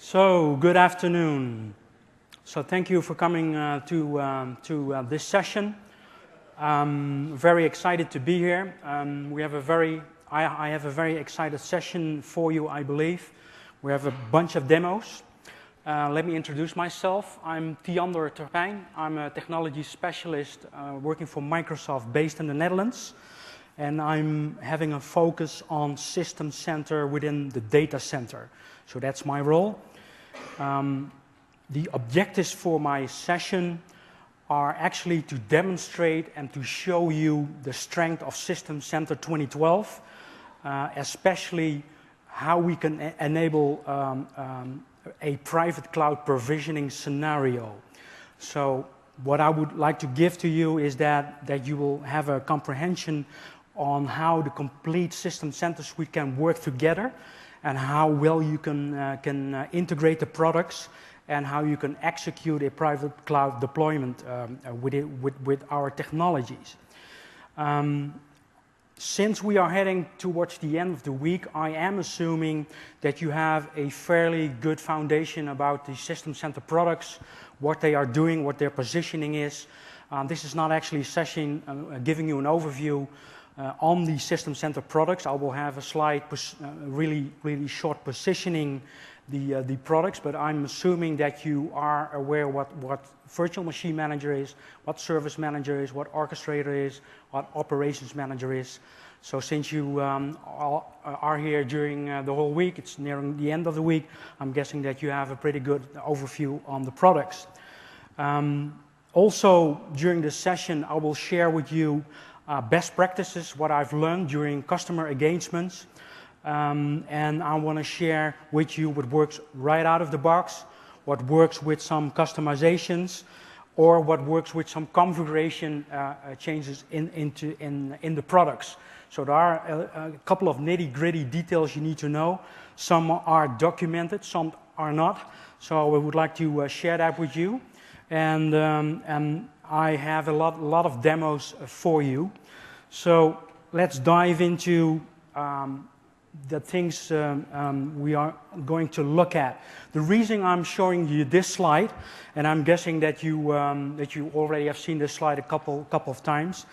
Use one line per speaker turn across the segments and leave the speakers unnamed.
So, good afternoon. So, thank you for coming to this session. I'm very excited to be here. I have a very excited session for you, I believe. We have a bunch of demos. Let me introduce myself. I'm Tiander Terpijn. I'm a technology specialist working for Microsoft based in the Netherlands. And I'm having a focus on System Center within the data center. So that's my role. The objectives for my session are actually to demonstrate and to show you the strength of System Center 2012, especially how we can enable a private cloud provisioning scenario. So what I would like to give to you is that you will have a comprehension on how the complete System Center suite can work together and how well you can integrate the products and how you can execute a private cloud deployment with our technologies. Since we are heading towards the end of the week, I am assuming that you have a fairly good foundation about the System Center products, what they are doing, what their positioning is. This is not actually a session giving you an overview on the System Center products. I will have a slide really short positioning the products, but I'm assuming that you are aware what Virtual Machine Manager is, what Service Manager is, what Orchestrator is, what Operations Manager is. So since you are here during the whole week, it's nearing the end of the week, I'm guessing that you have a pretty good overview on the products. Also, during this session, I will share with you best practices, what I've learned during customer engagements, and I want to share with you what works right out of the box, what works with some customizations, or what works with some configuration changes in the products. So there are a couple of nitty-gritty details you need to know. Some are documented, some are not. So I would like to share that with you. And I have a lot of demos for you. So let's dive into the things we are going to look at. The reason I'm showing you this slide, and I'm guessing that you already have seen this slide a couple of times,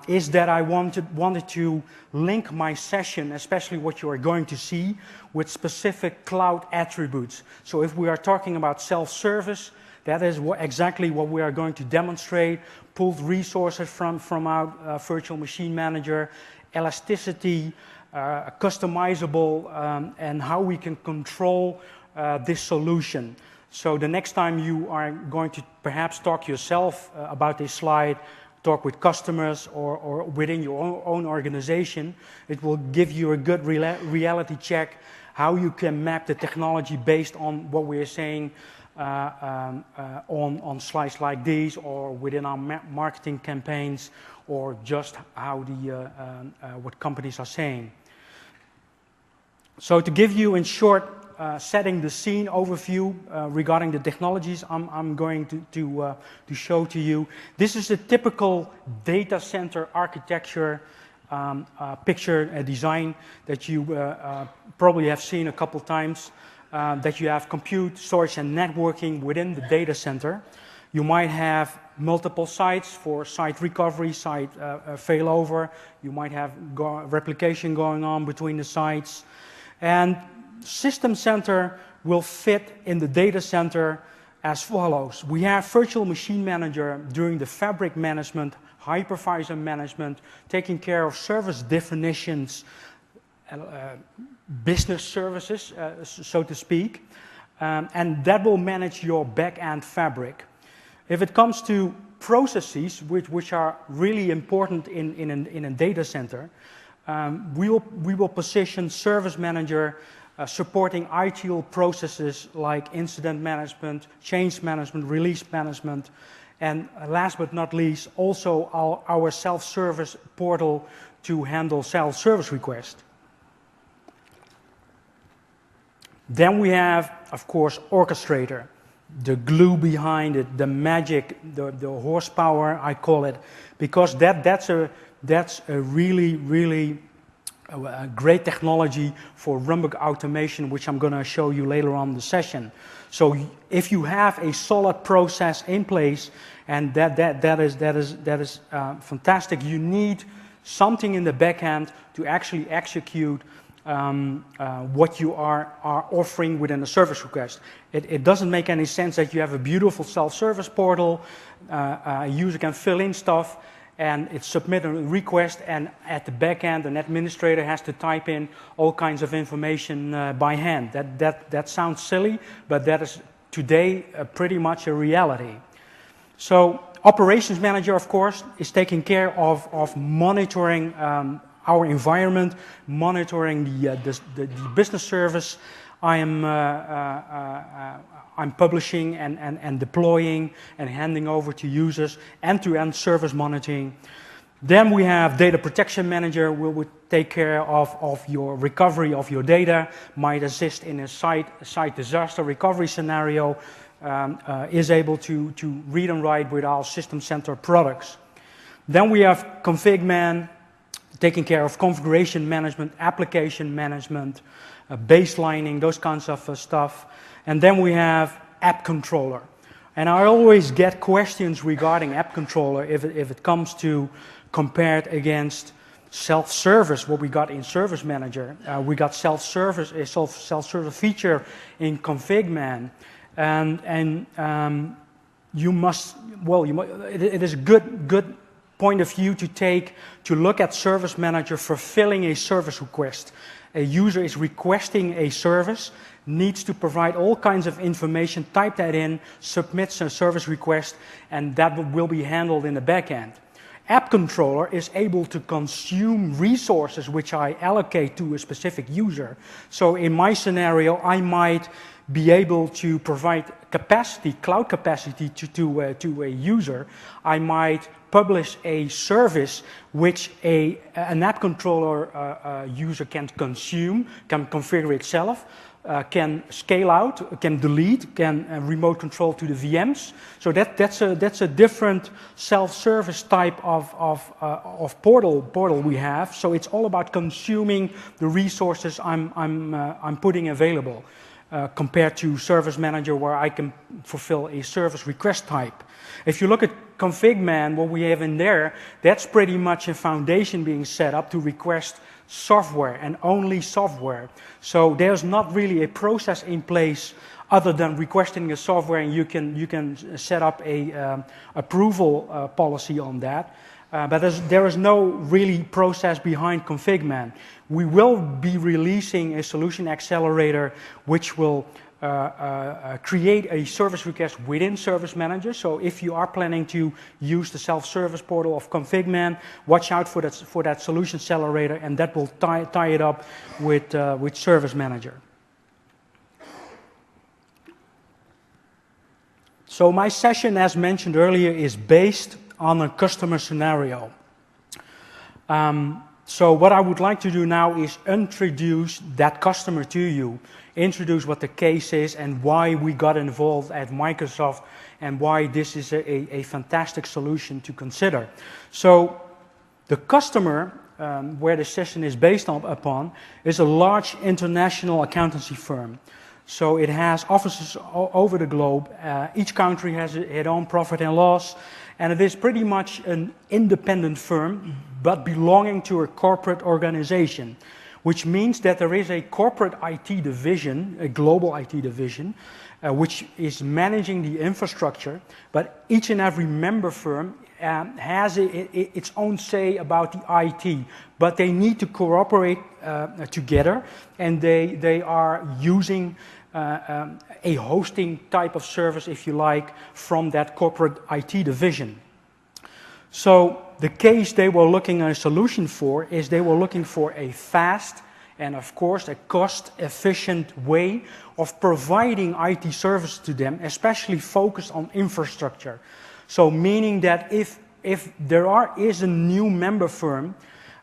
is that I wanted to link my session, especially what you are going to see, with specific cloud attributes. So if we are talking about self-service, that is exactly what we are going to demonstrate. Pulled resources from our Virtual Machine Manager, elasticity, customizable, and how we can control this solution. So the next time you are going to perhaps talk yourself about this slide, talk with customers or within your own organization, it will give you a good reality check how you can map the technology based on what we are saying on slides like these, or within our marketing campaigns, or just how what companies are saying. So to give you in short, setting the scene overview regarding the technologies I'm going to show to you. This is a typical data center architecture picture design that you probably have seen a couple times. That you have compute, storage, and networking within the data center. You might have multiple sites for site recovery, site failover. You might have replication going on between the sites. And System Center will fit in the data center as follows. We have Virtual Machine Manager doing the fabric management, hypervisor management, taking care of service definitions, business services, so to speak, and that will manage your back-end fabric. If it comes to processes, which are really important in a data center, we will position Service Manager supporting ITIL processes like incident management, change management, release management, and last but not least, also our self-service portal to handle self-service requests. Then we have, of course, Orchestrator, the glue behind it, the magic, the horsepower, I call it, because that's a really a great technology for runbook automation, which I'm going to show you later on in the session. So if you have a solid process in place, and that is fantastic, you need something in the back end to actually execute what you are offering within a service request. It doesn't make any sense that you have a beautiful self-service portal, a user can fill in stuff, and it's submit a request, and at the back end, an administrator has to type in all kinds of information by hand. That sounds silly, but that is today pretty much a reality. So operations manager, of course, is taking care of monitoring our environment, monitoring the business service. I'm publishing and deploying and handing over to users, end-to-end service monitoring. Then we have data protection manager, who will take care of your recovery of your data, might assist in a site disaster recovery scenario, is able to read and write with our System Center products. Then we have config man, taking care of configuration management, application management, baselining, those kinds of stuff. And then we have app controller. And I always get questions regarding app controller if it comes to compared against self-service, what we got in Service Manager. We got self-service, a self-service feature in config man. And you must, it is a good point of view to look at Service Manager for filling a service request. A user is requesting a service, needs to provide all kinds of information, type that in, submits a service request, and that will be handled in the back end. App controller is able to consume resources which I allocate to a specific user. So in my scenario, I might be able to provide capacity, cloud capacity to a user. I might publish a service which an app controller user can consume, can configure itself, can scale out, can delete, can remote control to the VMs. So that's a different self-service type of portal we have. So it's all about consuming the resources I'm putting available. Compared to Service Manager, where I can fulfill a service request type. If you look at config man, what we have in there, that's pretty much a foundation being set up to request software and only software. So there's not really a process in place other than requesting a software, and you can set up a approval policy on that. But there is no really process behind config man. We will be releasing a solution accelerator which will create a service request within Service Manager. So if you are planning to use the self-service portal of config man, watch out for that solution accelerator, and that will tie it up with Service Manager. So my session, as mentioned earlier, is based on a customer scenario. So what I would like to do now is introduce that customer to you, introduce what the case is and why we got involved at Microsoft and why this is a fantastic solution to consider. So the customer, where the session is based upon, is a large international accountancy firm. So it has offices all over the globe. Each country has its own profit and loss. And it is pretty much an independent firm, but belonging to a corporate organization, which means that there is a corporate IT division, a global IT division, which is managing the infrastructure, but each and every member firm has its own say about the IT, but they need to cooperate together, and they are using a hosting type of service, if you like, from that corporate IT division. So the case they were looking at a solution for is they were looking for a fast and, of course, a cost-efficient way of providing IT service to them, especially focused on infrastructure. So meaning that if there is a new member firm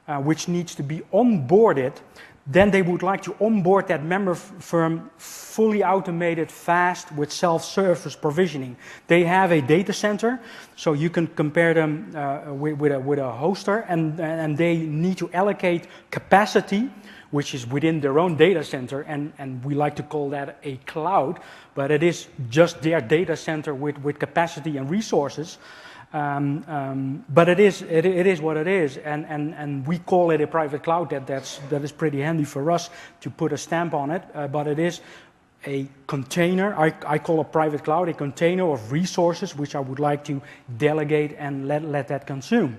which needs to be onboarded, then they would like to onboard that member firm fully automated, fast, with self-service provisioning. They have a data center, so you can compare them with a hoster, and they need to allocate capacity, which is within their own data center, and we like to call that a cloud, but it is just their data center with capacity and resources. But it is what it is, and we call it a private cloud. That is pretty handy for us to put a stamp on it. But it is a container. I call a private cloud a container of resources which I would like to delegate and let that consume.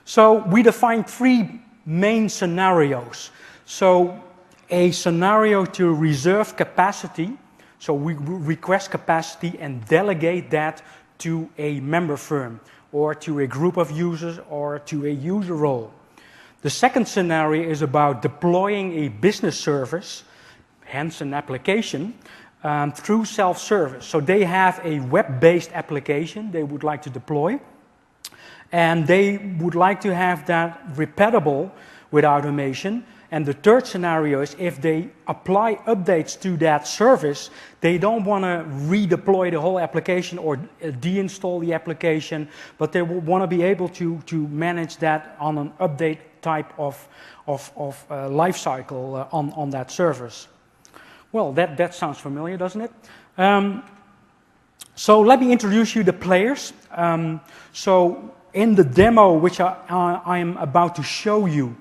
So we define 3 main scenarios. So a scenario to reserve capacity. So we request capacity and delegate that to a member firm, or to a group of users, or to a user role. The second scenario is about deploying a business service, hence an application, through self-service. So they have a web-based application they would like to deploy, and they would like to have that repeatable with automation. And the third scenario is if they apply updates to that service, they don't want to redeploy the whole application or deinstall the application, but they want to be able to manage that on an update type of life cycle on that service. Well, that sounds familiar, doesn't it? So let me introduce you the players. So in the demo which I am about to show you,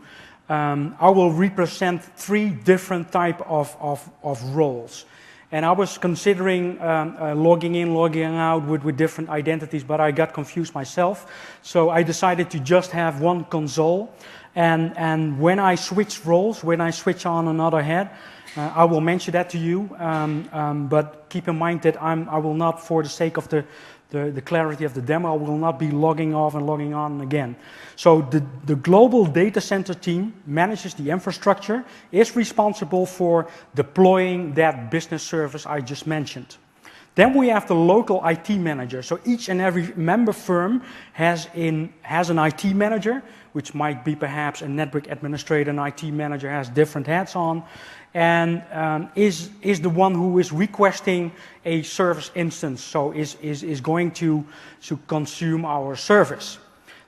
I will represent 3 different type of roles. And I was considering logging in, logging out with different identities, but I got confused myself. So I decided to just have one console. And when I switch roles, when I switch on another head, I will mention that to you. But keep in mind that I will not, for the sake of the clarity of the demo, I will not be logging off and logging on again. So the global data center team manages the infrastructure, is responsible for deploying that business service I just mentioned. Then we have the local IT manager. So each and every member firm has an IT manager, which might be perhaps a network administrator. An IT manager has different hats on, and is the one who is requesting a service instance, so is going to consume our service.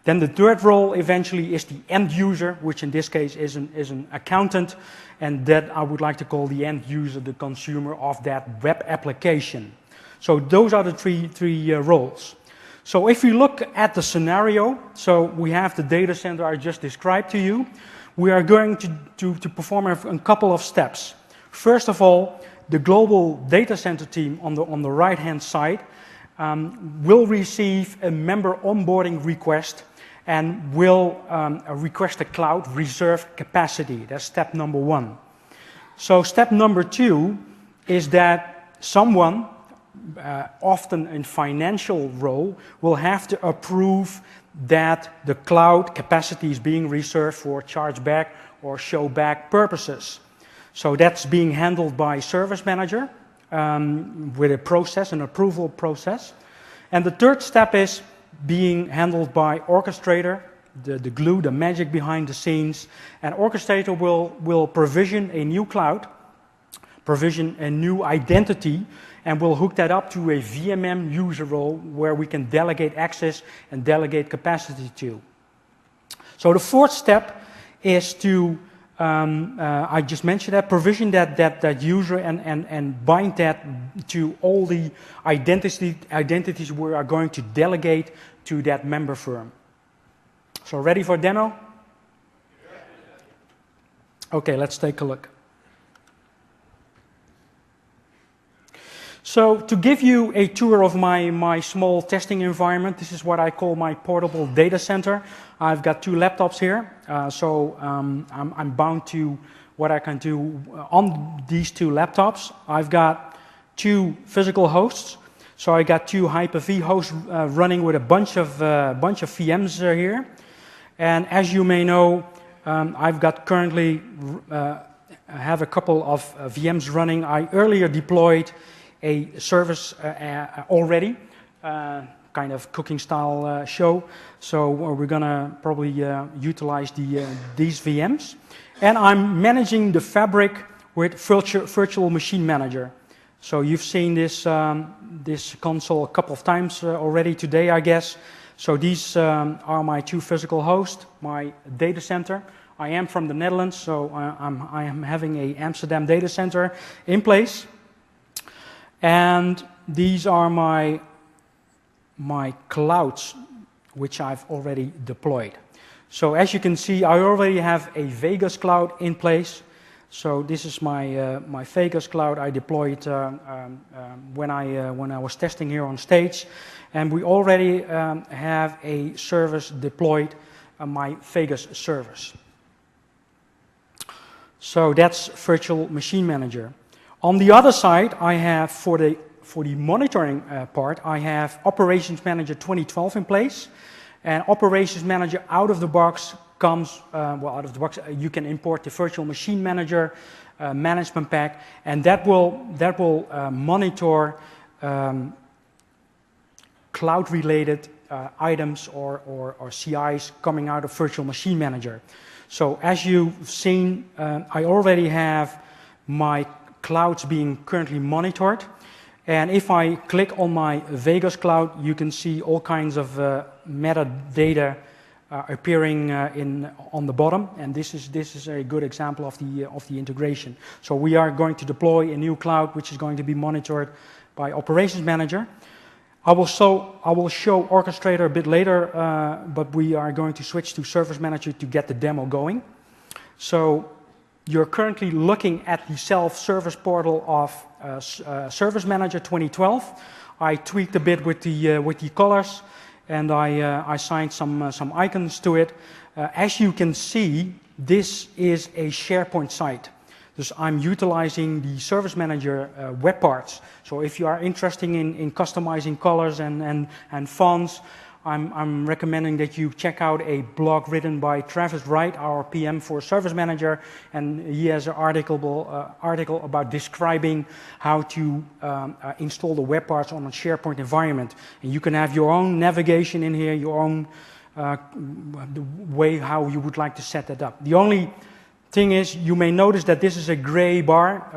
Then the third role eventually is the end user, which in this case is an accountant, and that I would like to call the end user, the consumer of that web application. So those are the three roles. So if you look at the scenario, so we have the data center I just described to you. We are going to perform a couple of steps. First of all, the global data center team on the right-hand side will receive a member onboarding request and will request a cloud reserve capacity. That's step number 1. So step number 2 is that someone, often in financial role, will have to approve that the cloud capacity is being reserved for chargeback or showback purposes. So that's being handled by service manager with a process, an approval process. And the third step is being handled by orchestrator, the glue, the magic behind the scenes. And orchestrator will provision a new cloud, provision a new identity, and we'll hook that up to a VMM user role where we can delegate access and delegate capacity to. So the fourth step is to, I just mentioned that, provision that user and bind that to all the identities we are going to delegate to that member firm. So ready for demo? Okay, let's take a look. So to give you a tour of my small testing environment, this is what I call my portable data center. I've got 2 laptops here, so I'm bound to what I can do on these 2 laptops. I've got 2 physical hosts, so I got 2 Hyper-V hosts running with a bunch of VMs here. And as you may know, I've got currently have a couple of VMs running. I earlier deployed a service already kind of cooking style show. So we're gonna probably utilize these VMs. And I'm managing the fabric with Virtual Machine Manager. So you've seen this, this console a couple of times already today, I guess. So these are my two physical hosts, my data center. I am from the Netherlands, so I am having a Amsterdam data center in place. And these are my clouds, which I've already deployed. So as you can see, I already have a Vegas cloud in place. So this is my Vegas cloud I deployed when I was testing here on stage, and we already have a service deployed, my Vegas service. So that's Virtual Machine Manager. On the other side, I have for the monitoring part, I have Operations Manager 2012 in place, and Operations Manager out of the box comes, well, out of the box, you can import the Virtual Machine Manager management pack, and that will monitor cloud-related items or CIs coming out of Virtual Machine Manager. So as you've seen, I already have my clouds being currently monitored, and if I click on my Vegas cloud, you can see all kinds of metadata appearing on the bottom, and this is a good example of the integration. So we are going to deploy a new cloud which is going to be monitored by Operations Manager. I will show Orchestrator a bit later, but we are going to switch to Service Manager to get the demo going. So you're currently looking at the self-service portal of Service Manager 2012. I tweaked a bit with the colors, and I assigned some icons to it. As you can see, this is a SharePoint site. So I'm utilizing the Service Manager web parts. So if you are interested in customizing colors and fonts, I'm recommending that you check out a blog written by Travis Wright, our PM for Service Manager, and he has an article about describing how to install the web parts on a SharePoint environment. And you can have your own navigation in here, your own the way how you would like to set that up. The only thing is, you may notice that this is a gray bar.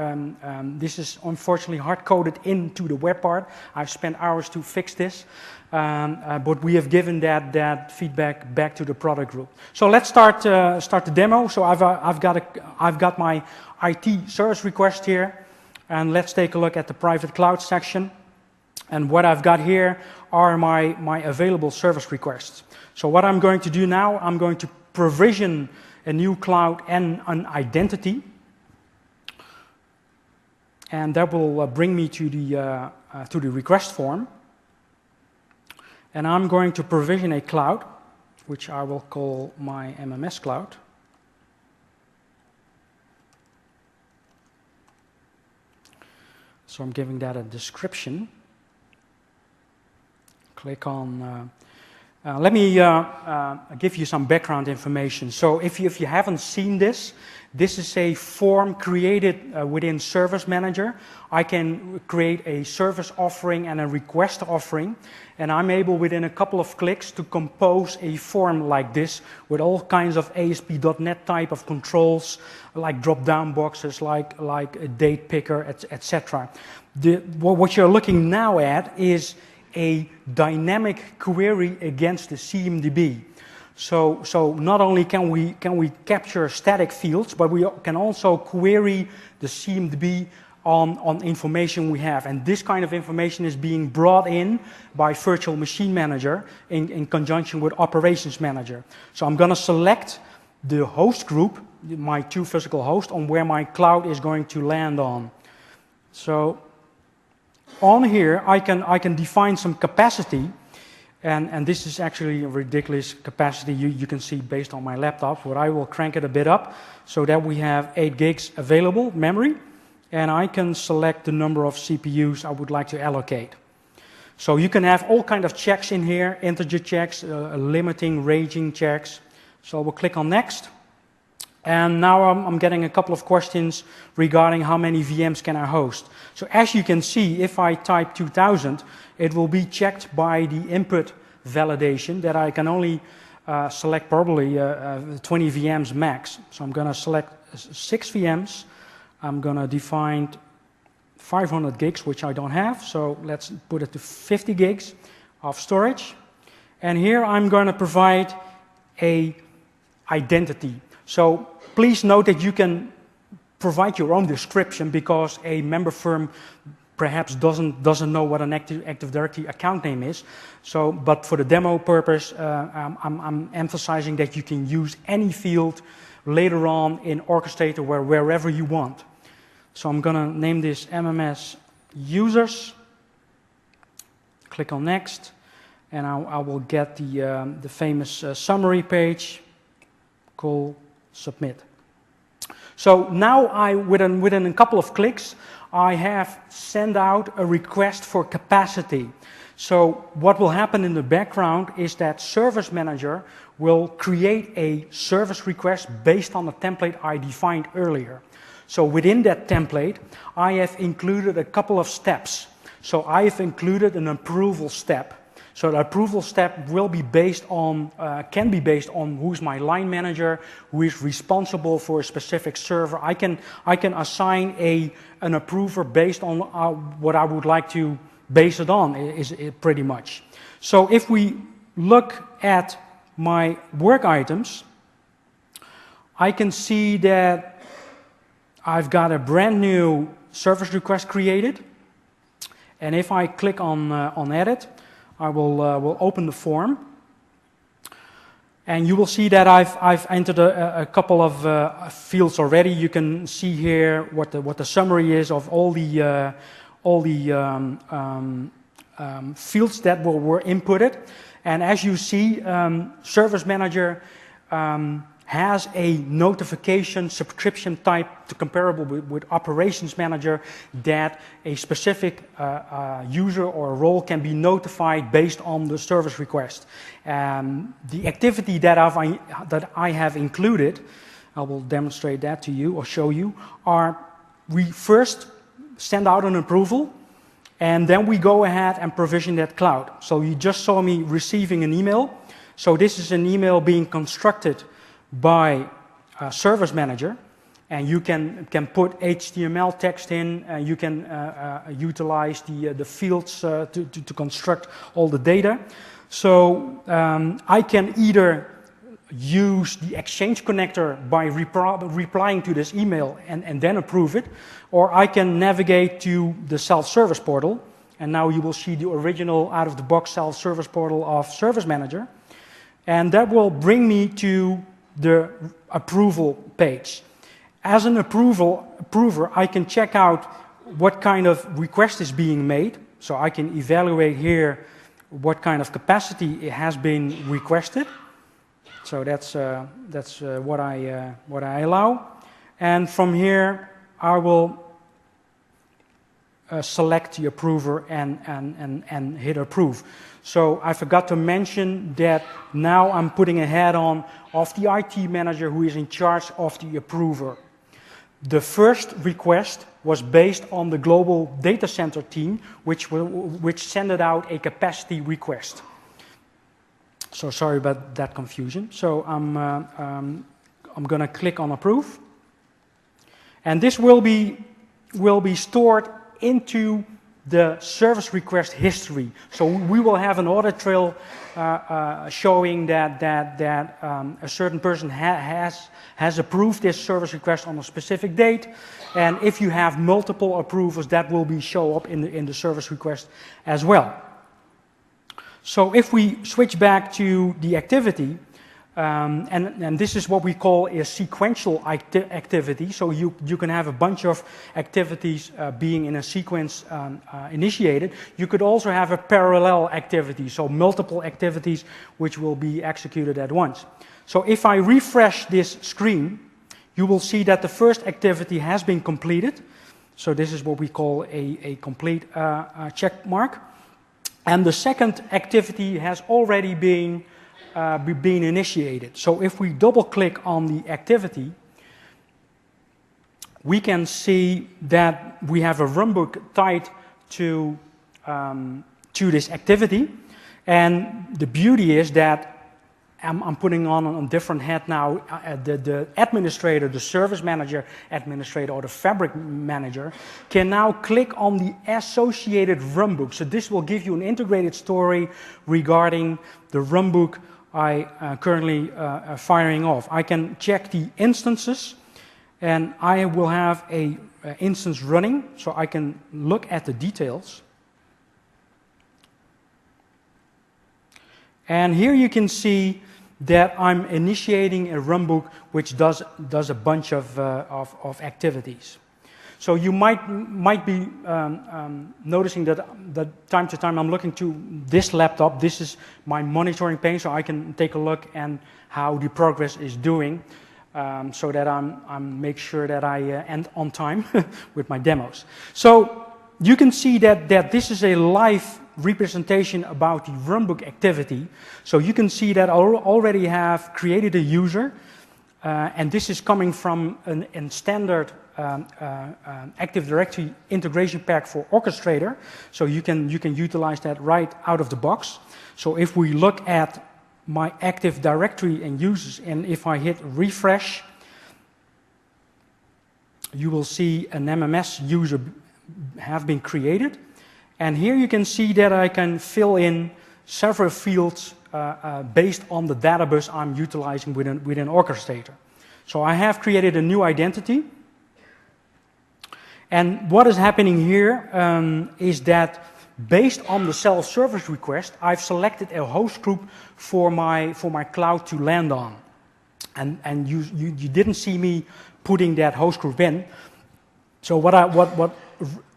This is unfortunately hard-coded into the web part. I've spent hours to fix this, but we have given that feedback back to the product group. So let's start the demo. So I've got my IT service request here, and let's take a look at the private cloud section. And what I've got here are my available service requests. So what I'm going to do now, I'm going to provision a new cloud and an identity, and that will bring me to the request form. And I'm going to provision a cloud, which I will call my MMS cloud. So I'm giving that a description. Click on. Let me give you some background information. So if you haven't seen this, this is a form created within Service Manager. I can create a service offering and a request offering, and I'm able within a couple of clicks to compose a form like this with all kinds of ASP.NET type of controls, like drop-down boxes, like a date picker, etc. What you're looking now at is a dynamic query against the CMDB. So not only can we capture static fields, but we can also query the CMDB on information we have. And this kind of information is being brought in by Virtual Machine Manager in conjunction with Operations Manager. So I'm going to select the host group, my two physical hosts, on where my cloud is going to land on. So on here, I can define some capacity, and this is actually a ridiculous capacity you can see based on my laptop, but I will crank it a bit up so that we have 8 gigs available memory, and I can select the number of CPUs I would like to allocate. So you can have all kinds of checks in here, integer checks, limiting, ranging checks. So we'll click on next. And now I'm getting a couple of questions regarding how many VMs can I host. So as you can see, if I type 2000, it will be checked by the input validation that I can only select probably 20 VMs max. So I'm going to select 6 VMs. I'm going to define 500 gigs, which I don't have. So let's put it to 50 gigs of storage. And here I'm going to provide a identity. So please note that you can provide your own description because a member firm perhaps doesn't know what an Active Directory account name is. So, but for the demo purpose, I'm emphasizing that you can use any field later on in Orchestrator wherever you want. So I'm going to name this MMS users. Click on next, and I will get the famous summary page. Call submit. So now within a couple of clicks, I have sent out a request for capacity. So what will happen in the background is that Service Manager will create a service request based on the template I defined earlier. So within that template, I have included a couple of steps. So I have included an approval step. So the approval step will be based on, can be based on who's my line manager, who is responsible for a specific server. I can assign an approver based on what I would like to base it on, is pretty much. So if we look at my work items, I can see that I've got a brand new service request created. And if I click on edit, I will open the form, and you will see that I've entered a couple of fields already. You can see here what the summary is of all the fields that were inputted. And as you see, Service Manager has a notification subscription type comparable with Operations Manager, that a specific user or role can be notified based on the service request. The activity that I have included, I will demonstrate that to you or show you, we first send out an approval, and then we go ahead and provision that cloud. So you just saw me receiving an email. So this is an email being constructed by Service Manager, and you can put HTML text in, you can utilize the fields to construct all the data. So I can either use the Exchange connector by replying to this email and then approve it, or I can navigate to the self-service portal, and now you will see the original out-of-the-box self-service portal of Service Manager, and that will bring me to the approval page. As an approver, I can check out what kind of request is being made. So I can evaluate here what kind of capacity has been requested. So that's what I allow. And from here, I will select the approver and hit approve. So I forgot to mention that now I'm putting a hat on of the IT manager who is in charge of the approver. The first request was based on the global DataCenter team, which sent out a capacity request. So sorry about that confusion. So I'm going to click on approve, and this will be stored into the service request history. So we will have an audit trail showing that a certain person has approved this service request on a specific date, and if you have multiple approvers, that will show up in the service request as well. So if we switch back to the activity, and this is what we call a sequential activity. So you can have a bunch of activities being in a sequence initiated. You could also have a parallel activity, so multiple activities which will be executed at once. So if I refresh this screen, you will see that the first activity has been completed. So this is what we call a complete check mark. And the second activity has already been initiated. So if we double click on the activity, we can see that we have a runbook tied to this activity. And the beauty is that I'm putting on a different hat now. The administrator, the service manager administrator, or the fabric manager can now click on the associated runbook. So this will give you an integrated story regarding the runbook I currently firing off. I can check the instances, and I will have a instance running, so I can look at the details. And here you can see that I'm initiating a runbook which does a bunch of activities. So you might be noticing that time to time I'm looking to this laptop. This is my monitoring pane, so I can take a look at how the progress is doing, so that I'm make sure that I end on time with my demos. So you can see that this is a live representation about the runbook activity. So you can see that I already have created a user, and this is coming from a standard Active Directory integration pack for Orchestrator. So you can utilize that right out of the box. So if we look at my Active Directory and users, and if I hit refresh, you will see an MMS user have been created. And here you can see that I can fill in several fields based on the database I'm utilizing within Orchestrator. So I have created a new identity. And what is happening here is that based on the self-service request, I've selected a host group for my cloud to land on. And you didn't see me putting that host group in. So what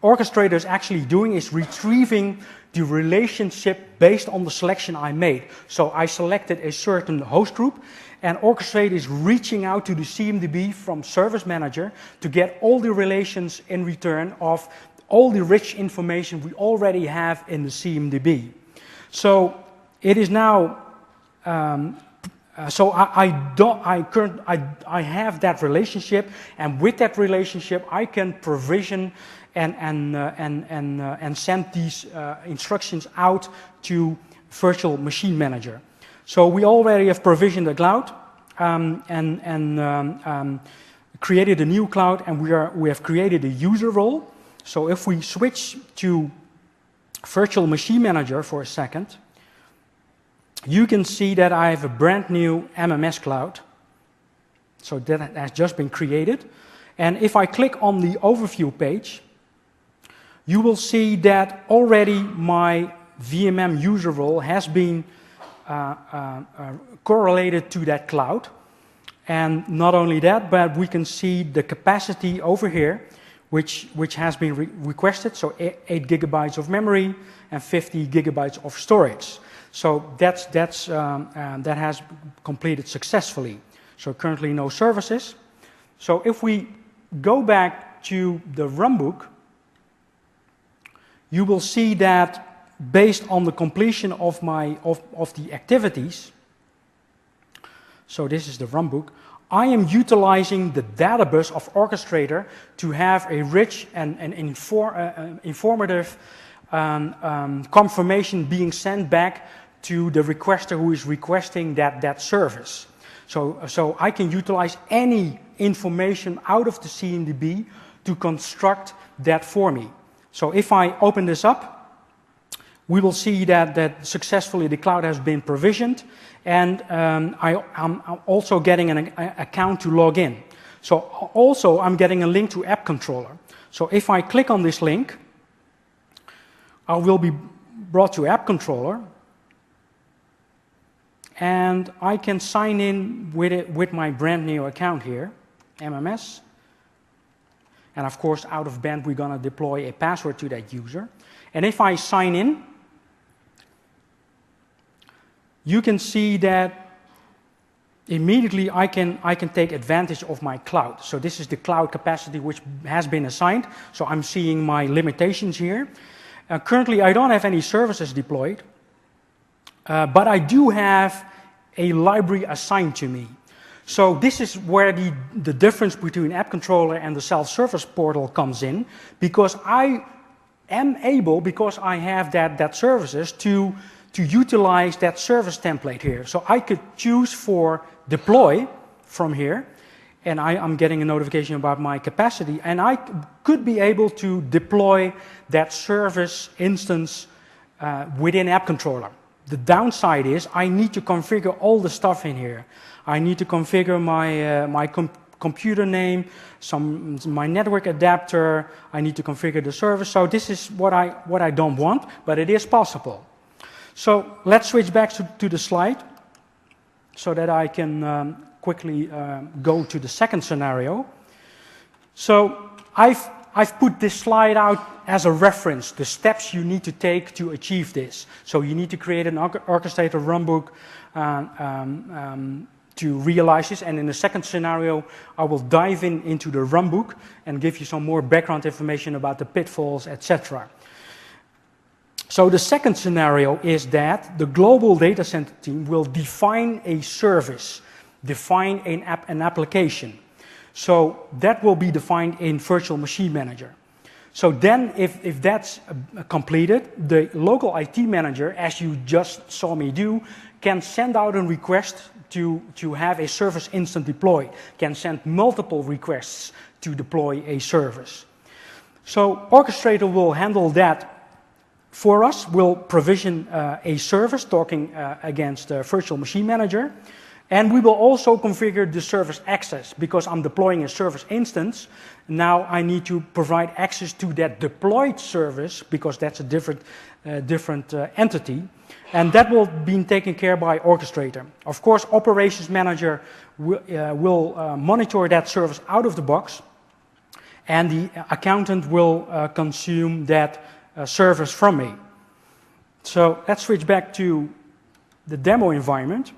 Orchestrator is actually doing is retrieving the relationship based on the selection I made. So I selected a certain host group, and Orchestrator is reaching out to the CMDB from Service Manager to get all the relations in return of all the rich information we already have in the CMDB. So it is now, so I have that relationship, and with that relationship I can provision and send these instructions out to Virtual Machine Manager. So we already have provisioned the cloud and created a new cloud, and we have created a user role. So if we switch to Virtual Machine Manager for a second, you can see that I have a brand new MMS cloud. So that has just been created. And if I click on the overview page, you will see that already my VMM user role has been correlated to that cloud. And not only that, but we can see the capacity over here, which has been requested. So 8 gigabytes of memory and 50 gigabytes of storage. So that has completed successfully. So currently no services. So if we go back to the runbook, you will see that based on the completion of the activities, so this is the runbook, I am utilizing the database of Orchestrator to have a rich and informative confirmation being sent back to the requester who is requesting that service. So I can utilize any information out of the CMDB to construct that for me. So if I open this up, we will see that successfully the cloud has been provisioned, and I'm also getting an account to log in. So also I'm getting a link to App Controller. So if I click on this link, I will be brought to App Controller, and I can sign in with my brand new account here, MMS. And of course, out of band, we're going to deploy a password to that user. And if I sign in, you can see that immediately I can take advantage of my cloud. So this is the cloud capacity which has been assigned. So I'm seeing my limitations here. Currently, I don't have any services deployed, but I do have a library assigned to me. So this is where the difference between app controller and the self-service portal comes in, because I am able, because I have that services, to utilize that service template here. So I could choose for deploy from here, and I'm getting a notification about my capacity, and I could be able to deploy that service instance within App Controller. The downside is I need to configure all the stuff in here. I need to configure my computer name, my network adapter. I need to configure the service. So this is what I don't want, but it is possible. So let's switch back to the slide so that I can quickly go to the second scenario. So I've put this slide out as a reference, the steps you need to take to achieve this. So you need to create an orchestrator runbook to realize this. And in the second scenario, I will dive into the runbook and give you some more background information about the pitfalls, etc. So the second scenario is that the global data center team will define a service, define an application. So that will be defined in Virtual Machine Manager. So then if that's completed, the local IT manager, as you just saw me do, can send out a request to have a service instant deployed, can send multiple requests to deploy a service. So Orchestrator will handle that for us, will provision a service talking against Virtual Machine Manager. And we will also configure the service access, because I'm deploying a service instance. Now I need to provide access to that deployed service, because that's a different entity. And that will be taken care by Orchestrator. Of course, Operations Manager will monitor that service out of the box, and the accountant will consume that service from me. So let's switch back to the demo environment.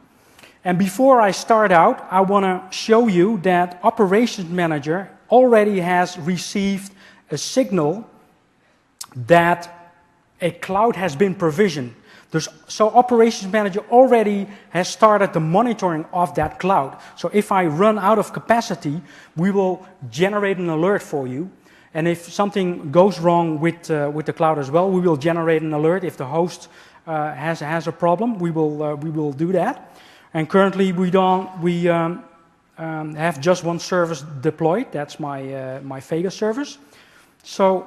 And before I start out, I want to show you that Operations Manager already has received a signal that a cloud has been provisioned. So Operations Manager already has started the monitoring of that cloud. So if I run out of capacity, we will generate an alert for you. And if something goes wrong with the cloud as well, we will generate an alert. If the host has a problem, we will do that. And currently we have just one service deployed. That's my Vega service. So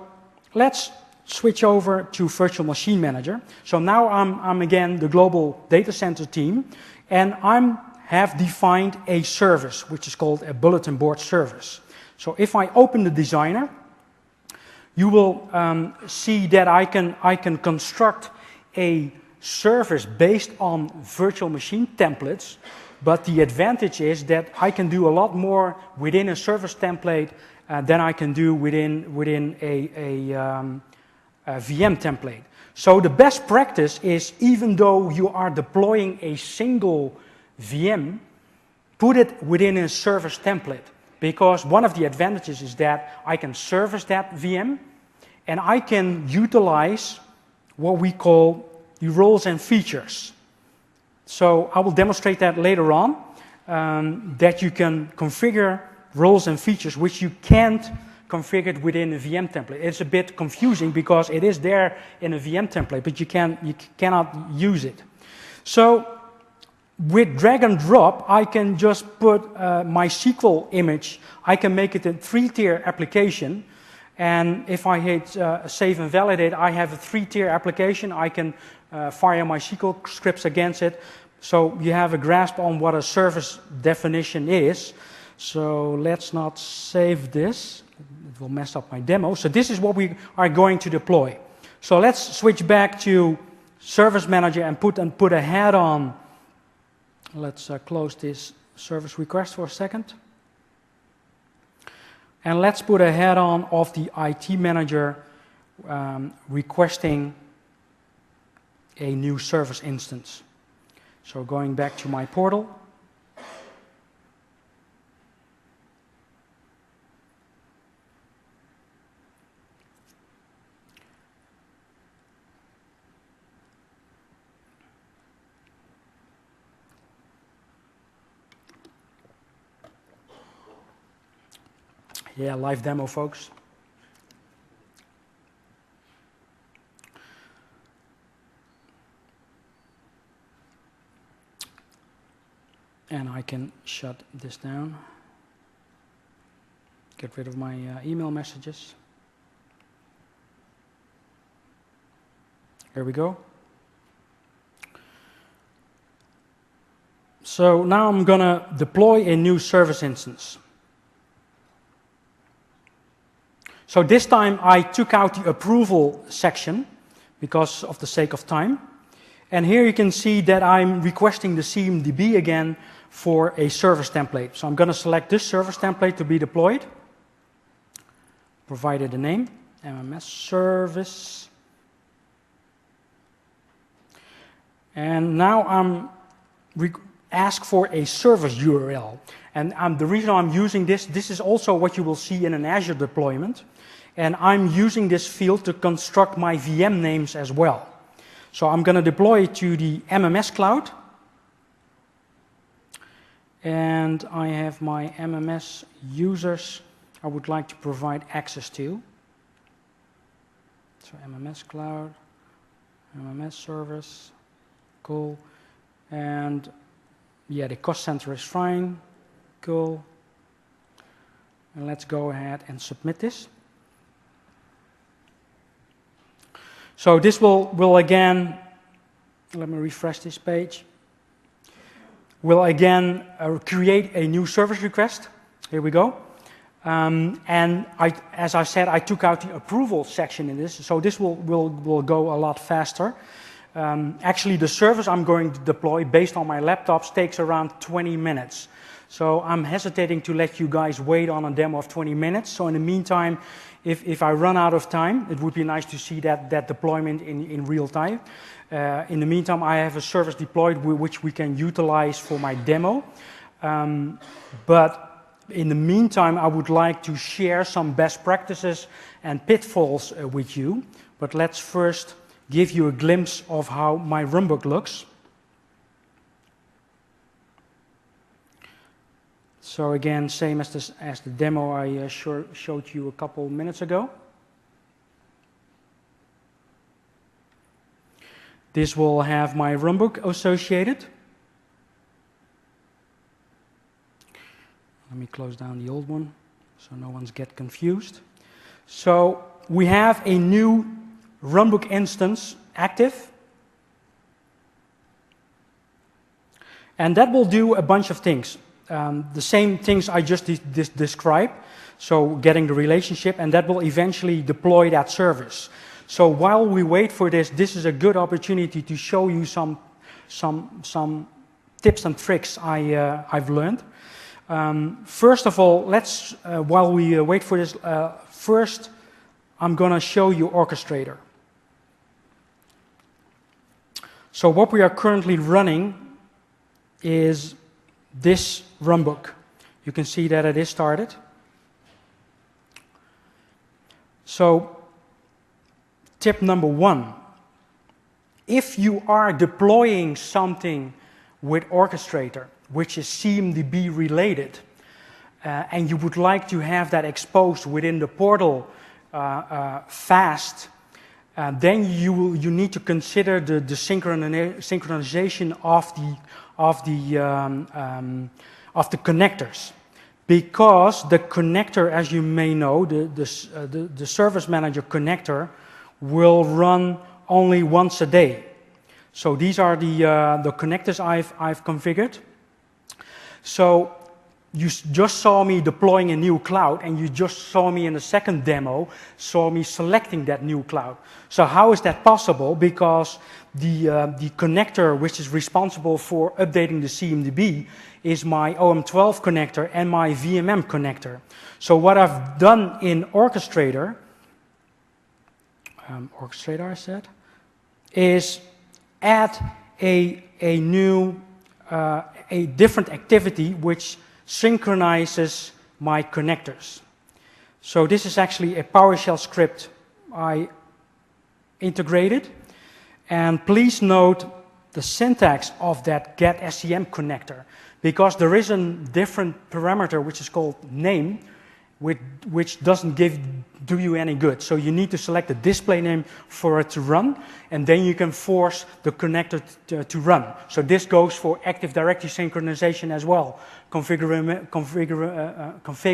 let's switch over to Virtual Machine Manager. So now I'm again the global data center team, and I have defined a service which is called a bulletin board service. So if I open the designer, you will see that I can construct a service based on virtual machine templates, but the advantage is that I can do a lot more within a service template than I can do within a VM template. So the best practice is, even though you are deploying a single VM, put it within a service template, because one of the advantages is that I can service that VM and I can utilize what we call the roles and features. So I will demonstrate that later on, that you can configure roles and features which you can't configure it within a VM template. It's a bit confusing because it is there in a VM template, but you cannot use it. So with drag and drop, I can just put my SQL image. I can make it a 3-tier application. And if I hit save and validate, I have a 3-tier application. I can fire my SQL scripts against it. So you have a grasp on what a service definition is. So let's not save this. It will mess up my demo. So this is what we are going to deploy. So let's switch back to Service Manager and put a head on. Let's close this service request for a second. And let's put a head on of the IT manager requesting a new service instance. So going back to my portal. Yeah, live demo, folks. And I can shut this down. Get rid of my email messages. Here we go. So now I'm going to deploy a new service instance. So this time I took out the approval section because of the sake of time. And here you can see that I'm requesting the CMDB again for a service template. So I'm going to select this service template to be deployed. Provided a name, MMS service. And now I'm ask for a service URL. And the reason I'm using this is also what you will see in an Azure deployment. And I'm using this field to construct my VM names as well. So I'm going to deploy it to the MMS cloud. And I have my MMS users I would like to provide access to. So MMS cloud, MMS service, cool. And yeah, the cost center is fine, cool. And let's go ahead and submit this. So this will again, let me refresh this page, will again create a new service request. Here we go. And as I said, I took out the approval section in this, so this will go a lot faster. Actually, the service I'm going to deploy based on my laptops takes around 20 minutes. So I'm hesitating to let you guys wait on a demo of 20 minutes. So in the meantime, if I run out of time, it would be nice to see that deployment in real time. In the meantime, I have a service deployed which we can utilize for my demo. But in the meantime, I would like to share some best practices and pitfalls with you. But let's first give you a glimpse of how my runbook looks. So again, same as the demo I showed you a couple minutes ago. This will have my runbook associated. Let me close down the old one so no one's get confused. So we have a new runbook instance active. And that will do a bunch of things. The same things I just described, so getting the relationship, and that will eventually deploy that service. So while we wait for this, this is a good opportunity to show you some tips and tricks I've learned. First of all, let's while we wait for this, first I'm going to show you Orchestrator. So what we are currently running is this runbook. You can see that it is started. So, tip number one, if you are deploying something with Orchestrator, which is CMDB related, and you would like to have that exposed within the portal fast, then you need to consider the synchronization of the connectors, because the connector, as you may know, the Service Manager connector will run only once a day. So these are the connectors I've configured. So you just saw me deploying a new cloud, and you just saw me in the second demo, saw me selecting that new cloud. So how is that possible? Because the connector which is responsible for updating the CMDB is my OM12 connector and my VMM connector. So what I've done in Orchestrator, I said, is add a different activity which synchronizes my connectors. So this is actually a PowerShell script I integrated, and please note the syntax of that get SCM connector, because there is a different parameter which is called name, which doesn't do you any good. So you need to select a display name for it to run, and then you can force the connector to run. So this goes for Active Directory synchronization as well, config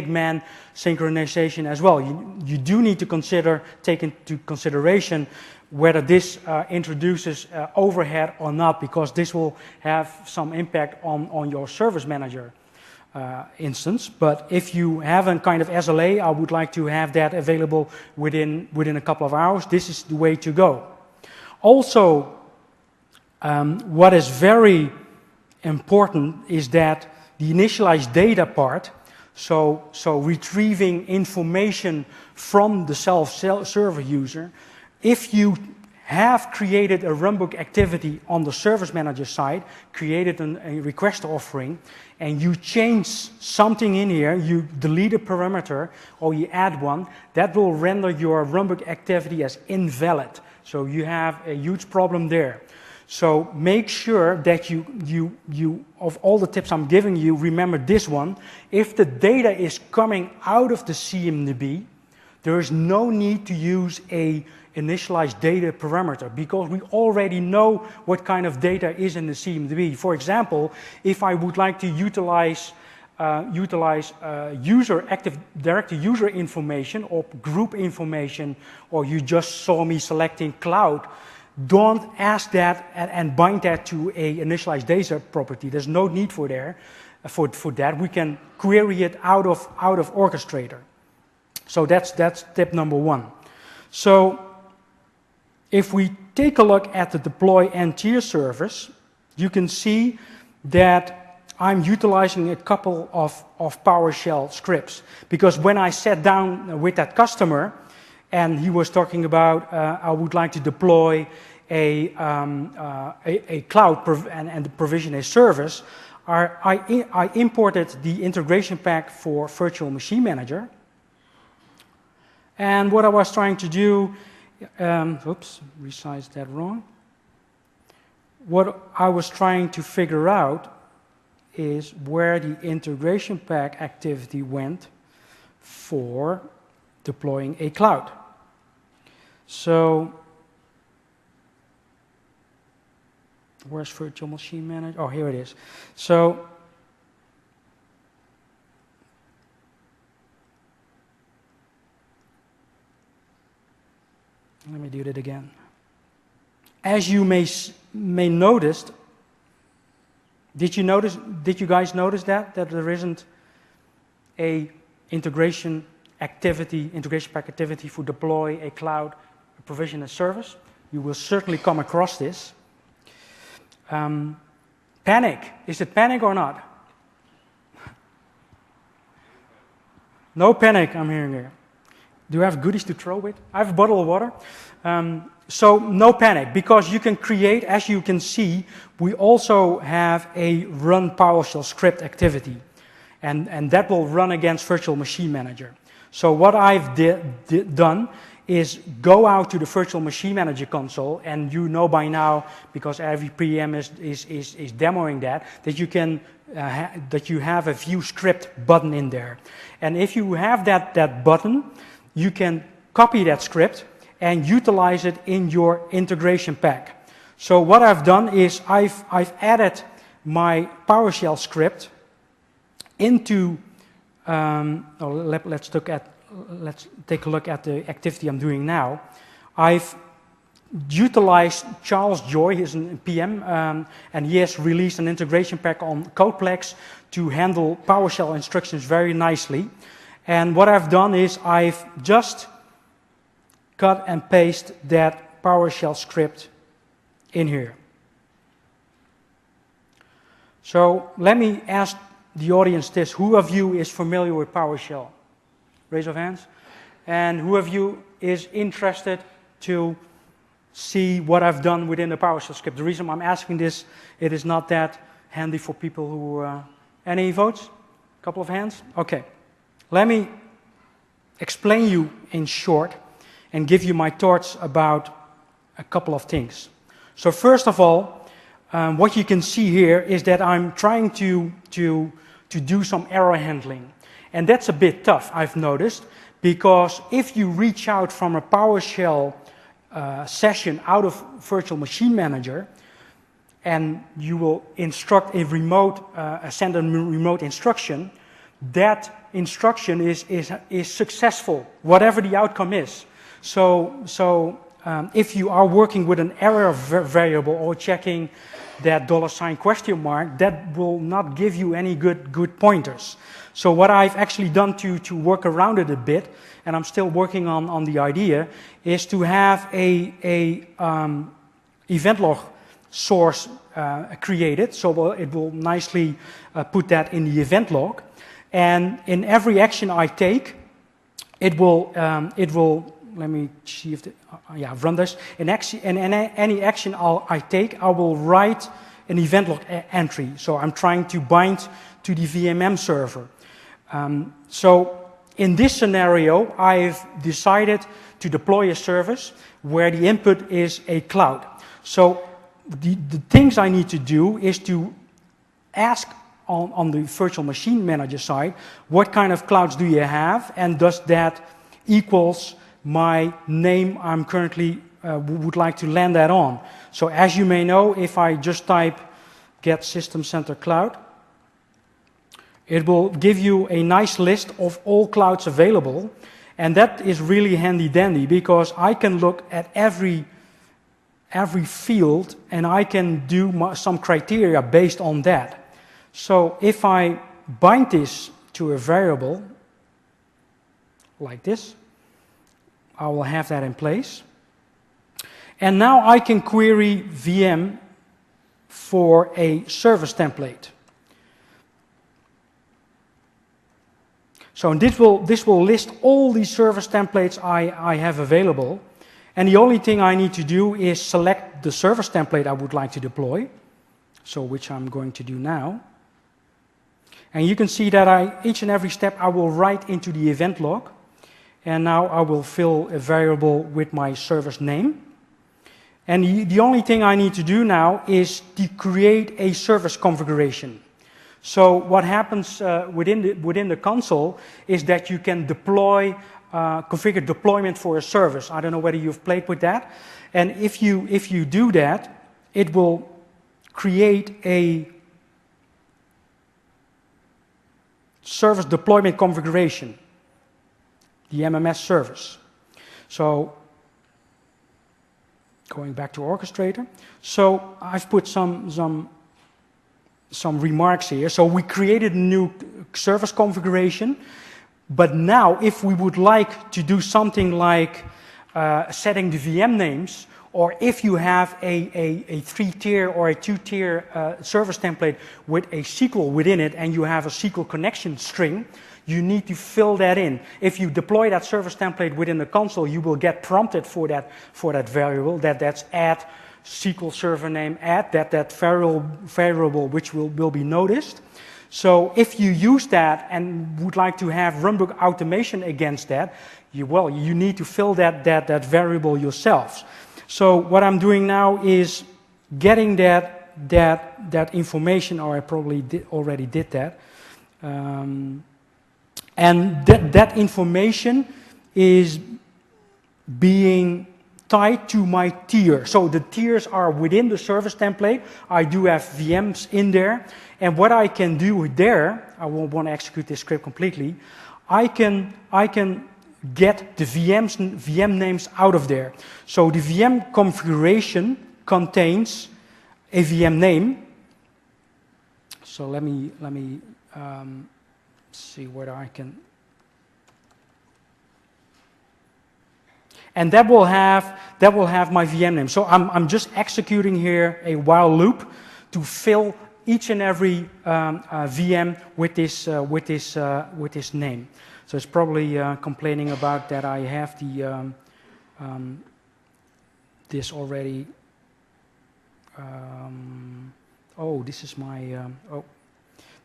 man synchronization as well. You do need to take into consideration whether this introduces overhead or not, because this will have some impact on your service manager instance. But if you have a kind of SLA, I would like to have that available within a couple of hours. This is the way to go. Also, what is very important is that the initialized data part, so retrieving information from the self-server user, if you have created a runbook activity on the service manager side, created a request offering, and you change something in here, you delete a parameter or you add one, that will render your runbook activity as invalid. So you have a huge problem there. So make sure that you of all the tips I'm giving you, remember this one. If the data is coming out of the CMDB, there is no need to use a initialized data parameter, because we already know what kind of data is in the CMDB. For example, if I would like to utilize Active Directory user information or group information, or you just saw me selecting cloud, don't ask that and bind that to a initialized data property. There's no need for that. We can query it out of Orchestrator. So that's tip number one. So if we take a look at the deploy and tier service, you can see that I'm utilizing a couple of PowerShell scripts, because when I sat down with that customer and he was talking about I would like to deploy a cloud and provision a service, I imported the integration pack for Virtual Machine Manager. And what I was trying to do, oops, resized that wrong. What I was trying to figure out is where the integration pack activity went for deploying a cloud. So, where's Virtual Machine Manager? Oh, here it is. So, let me do that again. As you may notice, did you guys notice that there isn't a integration pack activity for deploy a cloud provision as service? You will certainly come across this. Panic. Is it panic or not? No panic, I'm hearing here. Do you have goodies to throw with? I have a bottle of water. So no panic, because you can create, as you can see, we also have a run PowerShell script activity. And that will run against Virtual Machine Manager. So what I've done is go out to the Virtual Machine Manager console, and you know by now, because every PM is demoing that you can that you have a view script button in there. And if you have that button, you can copy that script and utilize it in your integration pack. So what I've done is I've added my PowerShell script into. Let's take a look at the activity I'm doing now. I've utilized Charles Joy, he's a PM, and he has released an integration pack on Codeplex to handle PowerShell instructions very nicely. And what I've done is I've just cut and paste that PowerShell script in here. So let me ask the audience this: who of you is familiar with PowerShell? Raise of hands. And who of you is interested to see what I've done within the PowerShell script? The reason I'm asking this, it is not that handy for people who... any votes? A couple of hands? Okay. Let me explain you in short and give you my thoughts about a couple of things. So first of all, what you can see here is that I'm trying to do some error handling. And that's a bit tough, I've noticed, because if you reach out from a PowerShell session out of Virtual Machine Manager, and you will instruct a remote, send a remote instruction, that instruction is successful, whatever the outcome is. So if you are working with an error variable or checking that $? That will not give you any good pointers. So what I've actually done to work around it a bit, and I'm still working on the idea, is to have a event log source created. So it will nicely put that in the event log. And in every action I take, it will let me see if I've run this. In any action I take, I will write an event log entry. So I'm trying to bind to the VMM server. So in this scenario, I've decided to deploy a service where the input is a cloud. So the things I need to do is to ask on the Virtual Machine Manager side, what kind of clouds do you have, and does that equals my name I'm currently would like to land that on. So as you may know, if I just type get System Center Cloud, it will give you a nice list of all clouds available, and that is really handy dandy because I can look at every field and I can do some criteria based on that. So if I bind this to a variable like this, I will have that in place. And now I can query VM for a service template. So this will list all the service templates I have available. And the only thing I need to do is select the service template I would like to deploy, so which I'm going to do now. And you can see that each and every step I will write into the event log. And now I will fill a variable with my service name. And the only thing I need to do now is to create a service configuration. So what happens within the console is that you can deploy, configure deployment for a service. I don't know whether you've played with that. And if you do that, it will create a service deployment configuration, the MMS service. So going back to Orchestrator. So I've put some remarks here. So we created a new service configuration, but now if we would like to do something like setting the VM names, or if you have a 3-tier or a 2-tier service template with a SQL within it and you have a SQL connection string, you need to fill that in. If you deploy that service template within the console, you will get prompted for that variable, that's add SQL server name add, that variable which will be noticed. So if you use that and would like to have runbook automation against that, you need to fill that variable yourselves. So what I'm doing now is getting that information, or I probably already did that. And that information is being tied to my tier. So the tiers are within the service template. I do have VMs in there. And what I can do there, I won't want to execute this script completely, I can get the VM names out of there. So the VM configuration contains a VM name. So let me see whether I can. And that will have my VM name. So I'm just executing here a while loop to fill each and every VM with this name. So it's probably complaining about that I have the this already.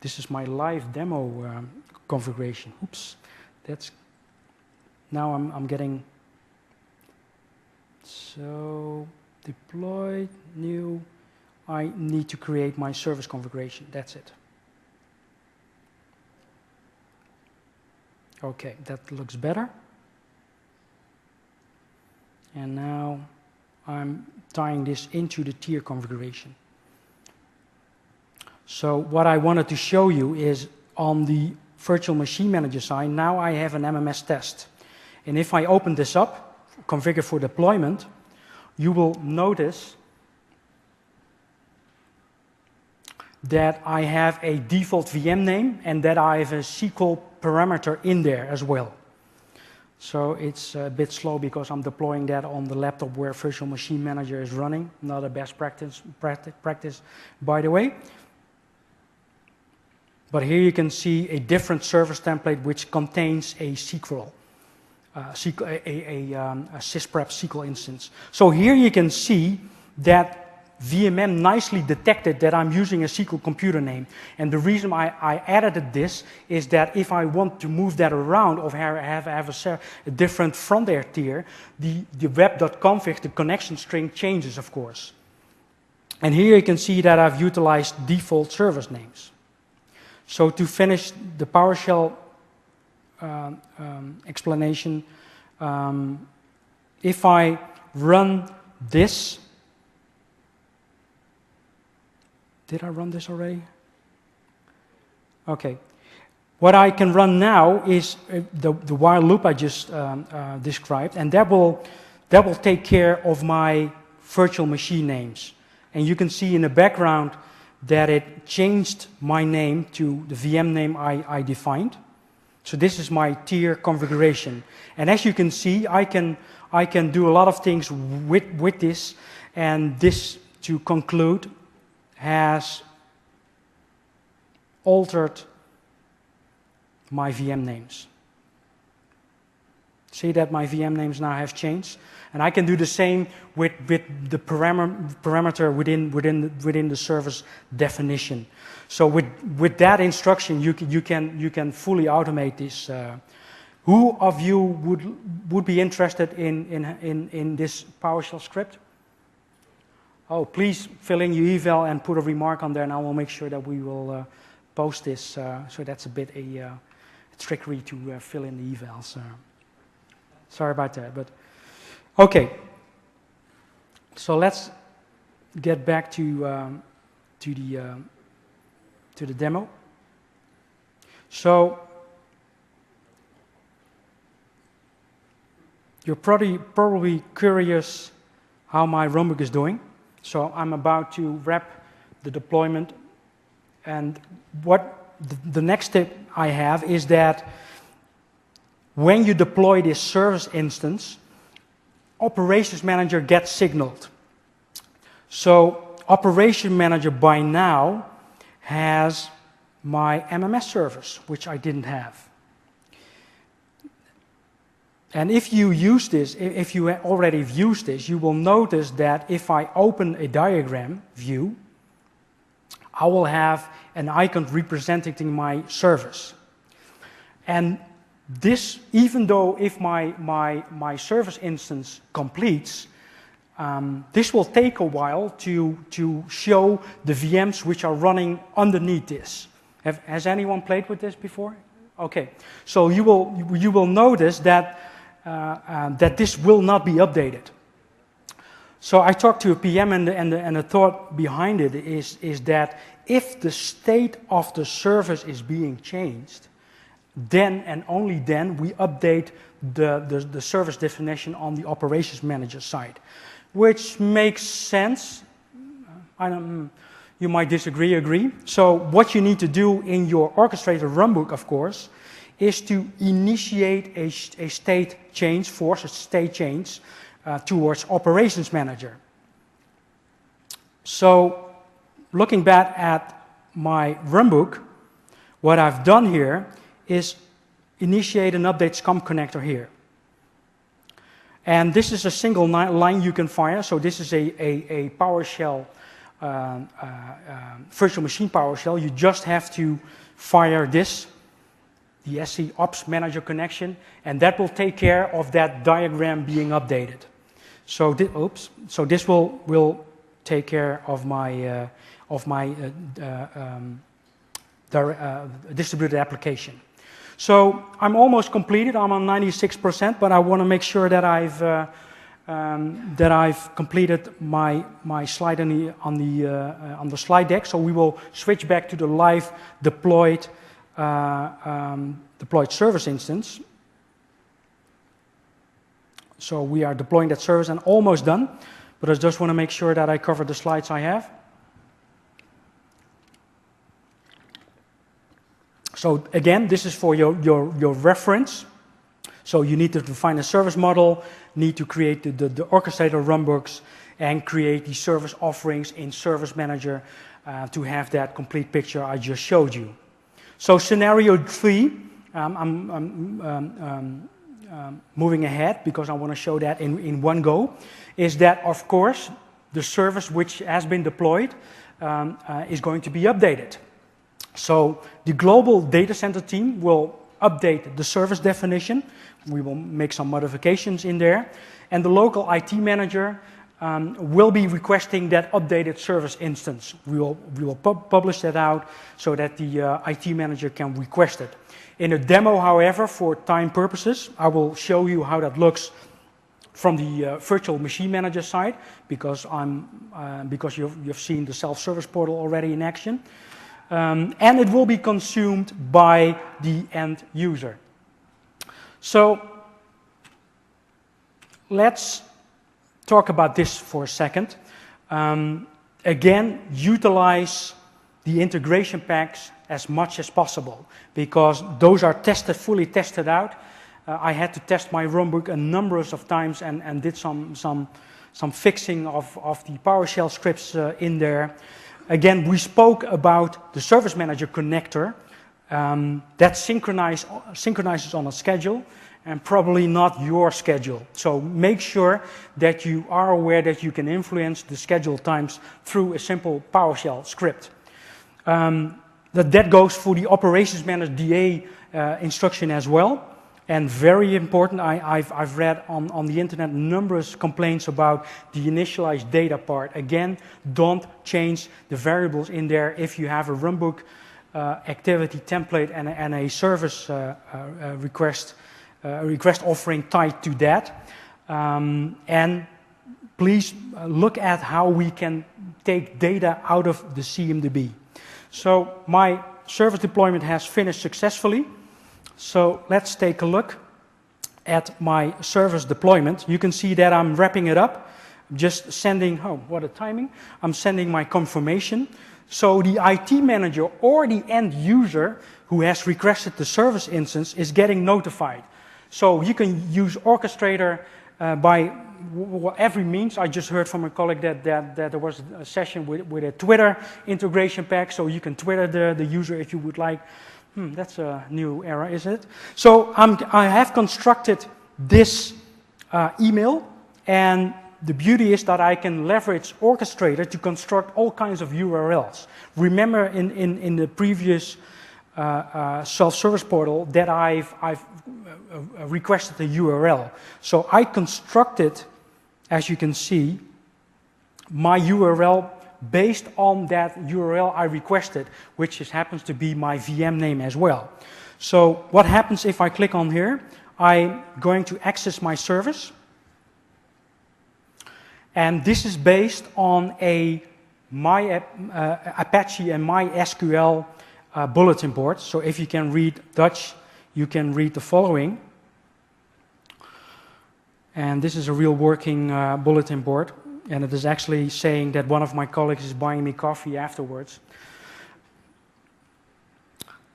This is my live demo configuration. Oops, that's now I'm getting. So deploy new. I need to create my service configuration. That's it. Okay, that looks better. And now I'm tying this into the tier configuration. So what I wanted to show you is on the virtual machine manager side, now I have an MMS test. And if I open this up, configure for deployment, you will notice that I have a default VM name and that I have a SQL parameter in there as well. So it's a bit slow because I'm deploying that on the laptop where Virtual Machine Manager is running. Not a best practice by the way. But here you can see a different service template which contains a SQL, a sysprep SQL instance. So here you can see that VMM nicely detected that I'm using a SQL computer name. And the reason I added this is that if I want to move that around or have a different front end tier, the web.config, the connection string changes, of course. And here you can see that I've utilized default service names. So to finish the PowerShell explanation, if I run this, did I run this already? Okay. What I can run now is the while loop I just described, and that will take care of my virtual machine names. And you can see in the background that it changed my name to the VM name I defined. So this is my tier configuration. And as you can see, I can do a lot of things with this, and this, to conclude, has altered my VM names. See that my VM names now have changed? And I can do the same with the parameter within the service definition. So with that instruction, you can fully automate this. Who of you would be interested in this PowerShell script? Oh, please fill in your eval and put a remark on there, and I will make sure that we will post this. So that's a bit a trickery to fill in the evals. Sorry about that, but okay. So let's get back to the demo. So you're probably curious how my runbook is doing. So I'm about to wrap the deployment, and what the next step I have is that when you deploy this service instance, Operations Manager gets signaled. So Operation Manager by now has my MMS service, which I didn't have. And if you use this, if you already have used this, you will notice that if I open a diagram view, I will have an icon representing my service. And this, even though if my service instance completes, this will take a while to show the VMs which are running underneath this. Has anyone played with this before? Okay, so you will notice that that this will not be updated. So I talked to a PM, and the thought behind it is that if the state of the service is being changed, then and only then we update the service definition on the Operations Manager side, which makes sense. You might disagree, agree. So what you need to do in your orchestrator runbook, of course, is to initiate a state change, force a state change towards Operations Manager. So looking back at my runbook, what I've done here is initiate an update SCOM connector here. And this is a single line you can fire. So this is a PowerShell, virtual machine PowerShell. You just have to fire this, the SC Ops Manager connection, and that will take care of that diagram being updated. So, so this will take care of my distributed application. So I'm almost completed. I'm on 96%, but I want to make sure that I've completed my slide on the slide deck. So we will switch back to the live deployed service instance. So we are deploying that service and almost done, but I just want to make sure that I cover the slides I have. So again, this is for your reference. So you need to define a service model, need to create the orchestrator runbooks, and create the service offerings in Service Manager to have that complete picture I just showed you. So scenario 3, I'm moving ahead because I want to show that in one go, is that of course the service which has been deployed is going to be updated. So the global data center team will update the service definition. We will make some modifications in there. And the local IT manager will be requesting that updated service instance. We will publish that out so that the IT manager can request it. In a demo, however, for time purposes, I will show you how that looks from the virtual machine manager side, because you've seen the self-service portal already in action. And it will be consumed by the end user. So let's talk about this for a second. Again, utilize the integration packs as much as possible, because those are fully tested out. I had to test my runbook a number of times and did some fixing of the PowerShell scripts in there. Again, we spoke about the Service Manager connector that synchronizes on a schedule and probably not your schedule. So make sure that you are aware that you can influence the schedule times through a simple PowerShell script. That goes for the Operations Manager DA instruction as well. And very important, I've read on the internet numerous complaints about the initialized data part. Again, don't change the variables in there if you have a runbook activity template and a service request offering tied to that. And please look at how we can take data out of the CMDB. So my service deployment has finished successfully. So let's take a look at my service deployment. You can see that I'm wrapping it up. Just sending, oh, what a timing. I'm sending my confirmation. So the IT manager or the end user who has requested the service instance is getting notified. So you can use Orchestrator by every means. I just heard from a colleague that there was a session with a Twitter integration pack, so you can Twitter the user if you would like. That's a new era, is it? So I have constructed this email, and the beauty is that I can leverage Orchestrator to construct all kinds of URLs. Remember in the previous self-service portal that I've requested a URL. So I constructed, as you can see, my URL based on that URL I requested, which happens to be my VM name as well. So what happens if I click on here? I'm going to access my service. And this is based on a Apache and MySQL bulletin board. So if you can read Dutch, you can read the following. And this is a real working bulletin board. And it is actually saying that one of my colleagues is buying me coffee afterwards.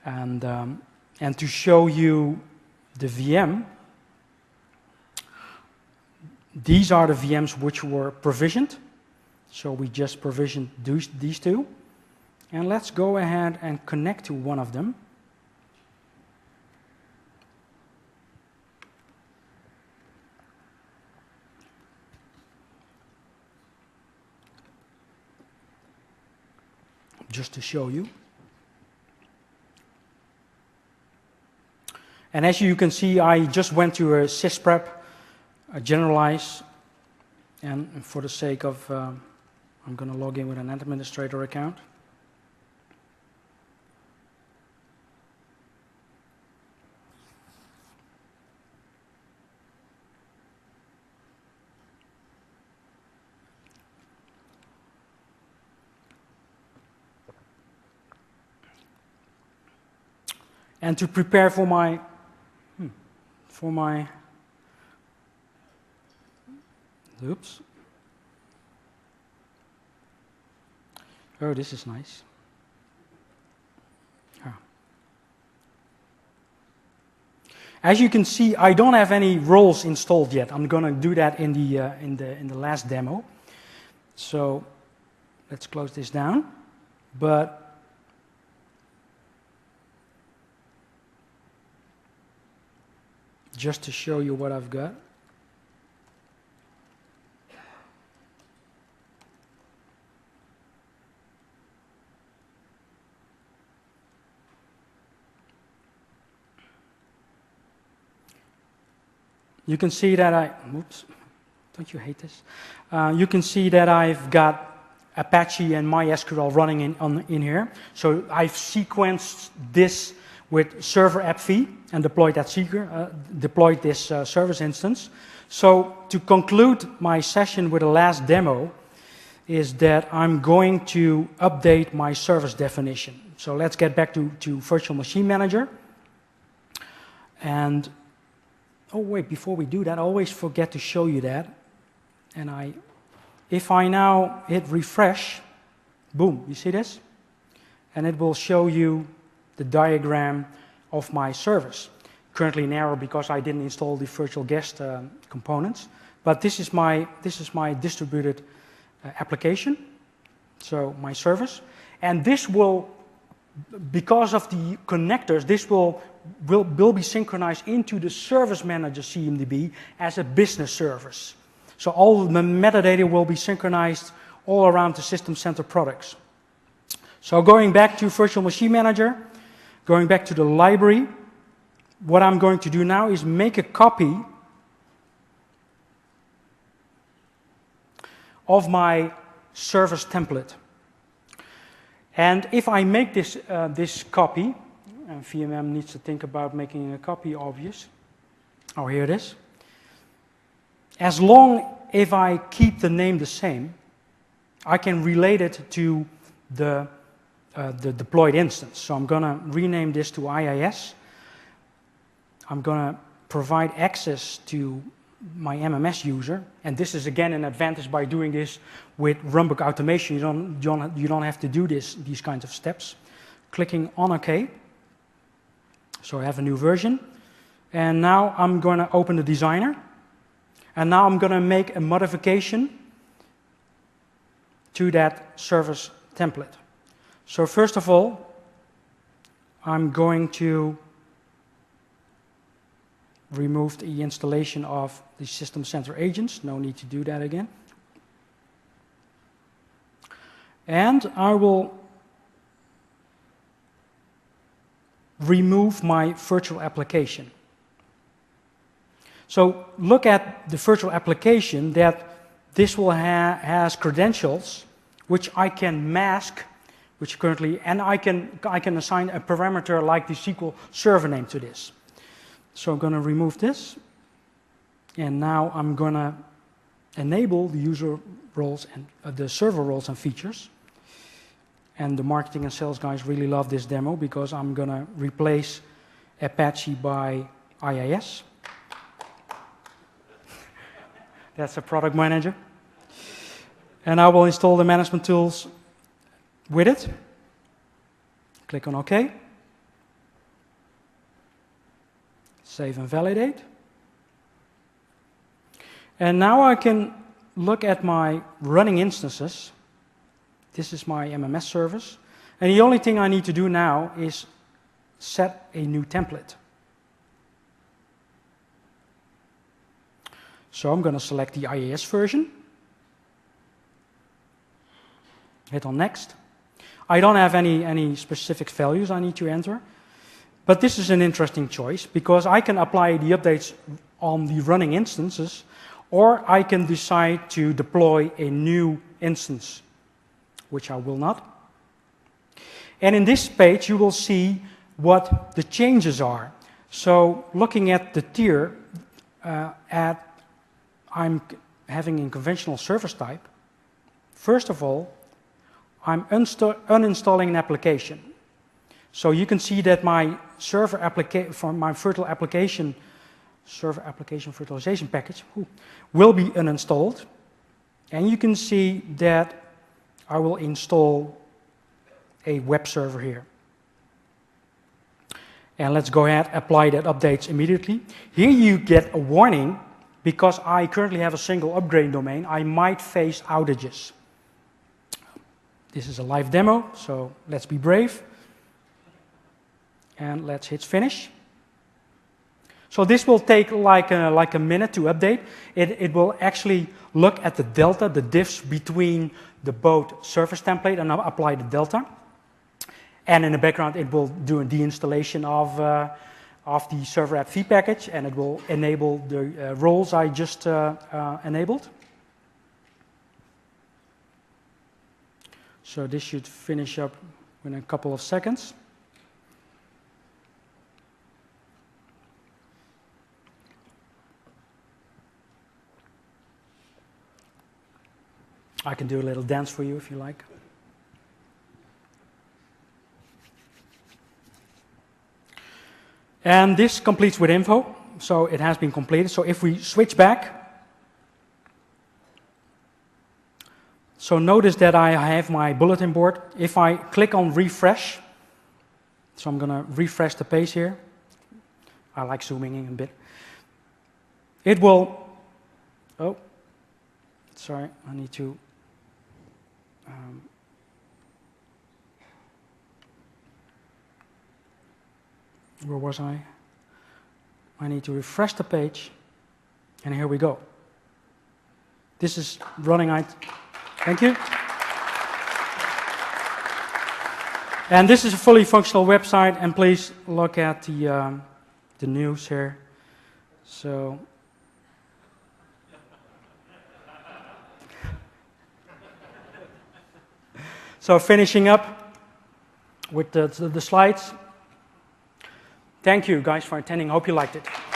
And to show you the VM, these are the VMs which were provisioned. So we just provisioned these two. And let's go ahead and connect to one of them. Just to show you. And as you can see, I just went to a sysprep, generalize, and for the sake of, I'm going to log in with an administrator account. And to prepare for my, oops. Oh, this is nice. As you can see, I don't have any roles installed yet. I'm going to do that in the last demo. So let's close this down. But just to show you what I've got. You can see that oops, don't you hate this? You can see that I've got Apache and MySQL running in here. So I've sequenced this with server appv and deployed this service instance. So to conclude my session with the last demo is that I'm going to update my service definition. So let's get back to Virtual Machine Manager. And oh wait, before we do that, I always forget to show you that. And if I now hit refresh, boom, you see this? And it will show you the diagram of my service. Currently narrow because I didn't install the virtual guest components. But this is my distributed application, so my service. And this will, because of the connectors, this will be synchronized into the Service Manager CMDB as a business service. So all the metadata will be synchronized all around the System Center products. So going back to Virtual Machine Manager, going back to the library, what I'm going to do now is make a copy of my service template. And if I make this copy, and VMM needs to think about making a copy obvious. Oh, here it is. As long if I keep the name the same, I can relate it to the deployed instance. So I'm going to rename this to IIS. I'm going to provide access to my MMS user, and this is again an advantage by doing this with runbook automation. You don't have to do these kinds of steps. Clicking on OK. So I have a new version, and now I'm going to open the designer, and now I'm going to make a modification to that service template. So first of all, I'm going to remove the installation of the System Center agents. No need to do that again. And I will remove my virtual application. So look at the virtual application that this will has credentials which I can mask, which currently, and I can assign a parameter like the SQL server name to this. So I'm going to remove this, and now I'm going to enable the user roles and the server roles and features. And the marketing and sales guys really love this demo because I'm going to replace Apache by IIS. That's a product manager. And I will install the management tools with it. Click on OK. Save and validate. And now I can look at my running instances. This is my MMS service. And the only thing I need to do now is set a new template. So I'm going to select the IIS version. Hit on next. I don't have any specific values I need to enter. But this is an interesting choice because I can apply the updates on the running instances, or I can decide to deploy a new instance, which I will not. And in this page, you will see what the changes are. So looking at the tier I'm having in conventional service type, first of all, I'm uninstalling an application. So you can see that my server application, for my virtual application, server application virtualization package will be uninstalled. And you can see that I will install a web server here. And let's go ahead, apply that updates immediately. Here you get a warning, because I currently have a single upgrade domain, I might face outages. This is a live demo, so let's be brave. And let's hit finish. So this will take like a minute to update. It will actually look at the delta, the diffs between the both service template, and apply the delta. And in the background, it will do a deinstallation of the server app v package, and it will enable the roles I just enabled. So this should finish up in a couple of seconds. I can do a little dance for you if you like. And this completes with info, so it has been completed. So if we switch back, so notice that I have my bulletin board. If I click on refresh, so I'm going to refresh the page here. I like zooming in a bit. It will, oh, sorry, I need to, where was I? I need to refresh the page, and here we go. This is running. Thank you. And this is a fully functional website, and please look at the news here. So. So finishing up with the slides. Thank you guys for attending. Hope you liked it.